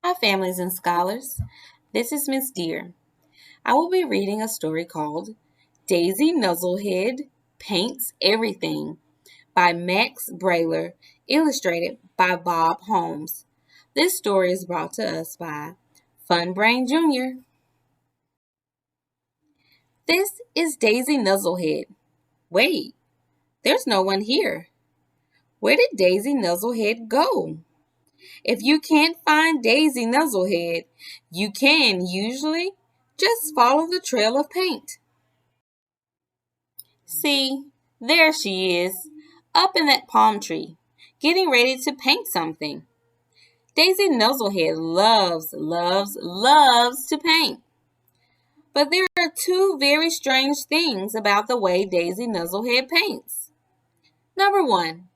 Hi, families and scholars. This is Miss Deer. I will be reading a story called Daisy NuzzleHead Paints Everything by Max Brailer, illustrated by Bob Holmes. This story is brought to us by Funbrain Jr. This is Daisy NuzzleHead. Wait, there's no one here. Where did Daisy NuzzleHead go? If you can't find Daisy NuzzleHead, you can usually just follow the trail of paint. See, there she is, up in that palm tree, getting ready to paint something. Daisy NuzzleHead loves to paint. But there are two very strange things about the way Daisy NuzzleHead paints. Number one,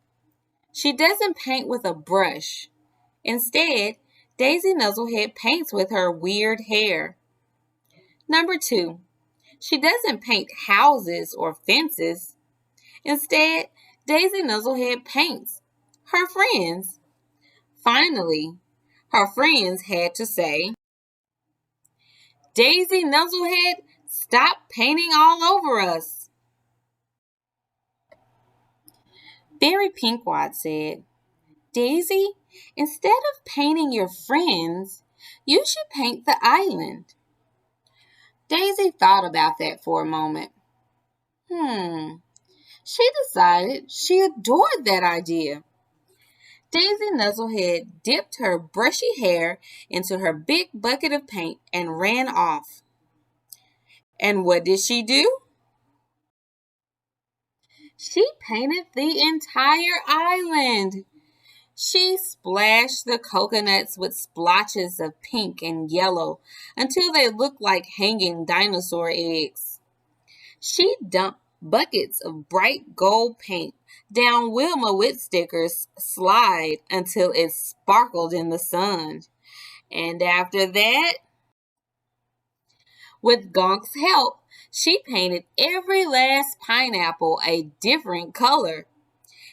she doesn't paint with a brush. Instead, Daisy NuzzleHead paints with her weird hair. Number two, she doesn't paint houses or fences. Instead, Daisy NuzzleHead paints her friends. Finally, her friends had to say, Daisy NuzzleHead, stop painting all over us. Berry Pinkwad said, Daisy, instead of painting your friends, you should paint the island. Daisy thought about that for a moment. She decided she adored that idea. Daisy NuzzleHead dipped her brushy hair into her big bucket of paint and ran off. And what did she do? She painted the entire island. She splashed the coconuts with splotches of pink and yellow until they looked like hanging dinosaur eggs. She dumped buckets of bright gold paint down Wilma Whitsticker's slide until it sparkled in the sun. And after that, with Gonk's help, she painted every last pineapple a different color.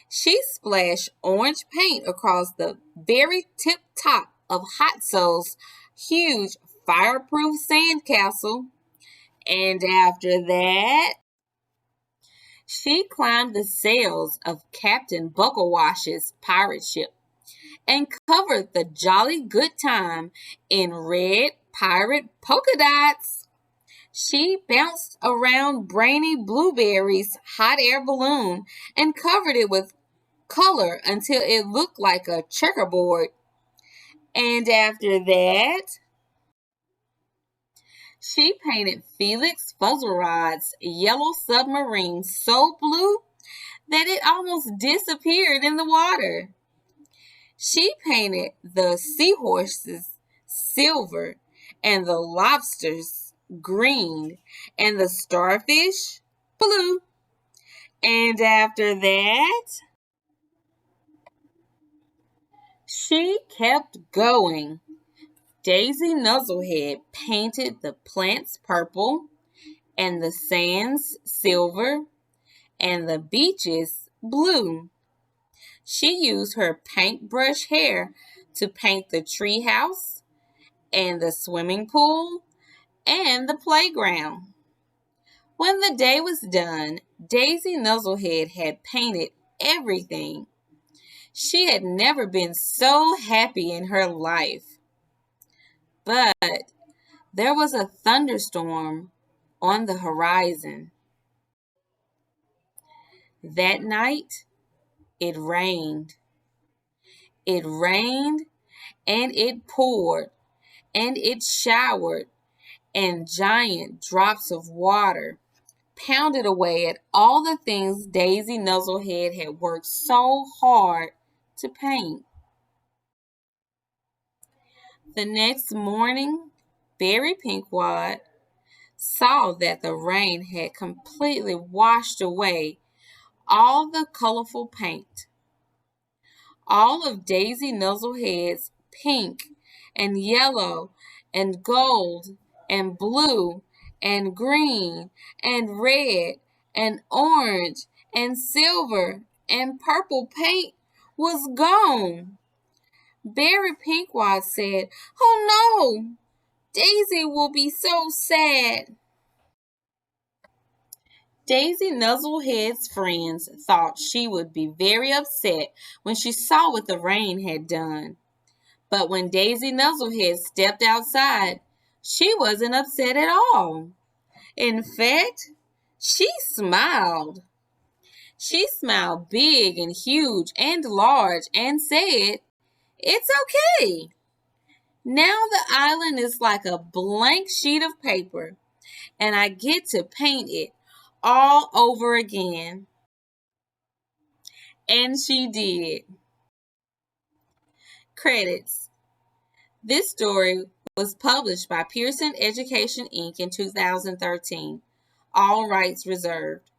She splashed orange paint across the very tip top of Hot Soul's huge fireproof sandcastle. And after that, she climbed the sails of Captain Bucklewash's pirate ship and covered the jolly good time in red pirate polka dots. She bounced around Brainy Blueberry's hot air balloon and covered it with color until it looked like a checkerboard. And after that, she painted Felix Fuzzlerod's yellow submarine so blue that it almost disappeared in the water. She painted the seahorses silver and the lobsters green and the starfish blue. And after that, she kept going. Daisy NuzzleHead painted the plants purple and the sands silver and the beaches blue. She used her paintbrush hair to paint the treehouse and the swimming pool and the playground. When the day was done, Daisy NuzzleHead had painted everything. She had never been so happy in her life. But there was a thunderstorm on the horizon. That night, it rained. It rained and it poured and it showered, and giant drops of water pounded away at all the things Daisy NuzzleHead had worked so hard to paint. The next morning, Berry Pinkwad saw that the rain had completely washed away all the colorful paint. All of Daisy NuzzleHead's pink and yellow and gold and blue and green and red and orange and silver and purple paint was gone. Berry Pinkwad said, "Oh no, Daisy will be so sad." Daisy Nuzzlehead's friends thought she would be very upset when she saw what the rain had done. But when Daisy Nuzzlehead stepped outside, she wasn't upset at all. In fact, she smiled. She smiled big and huge and large and said, "It's okay. Now the island is like a blank sheet of paper, and I get to paint it all over again." And she did. Credits. This story was published by Pearson Education Inc. in 2013. All rights reserved.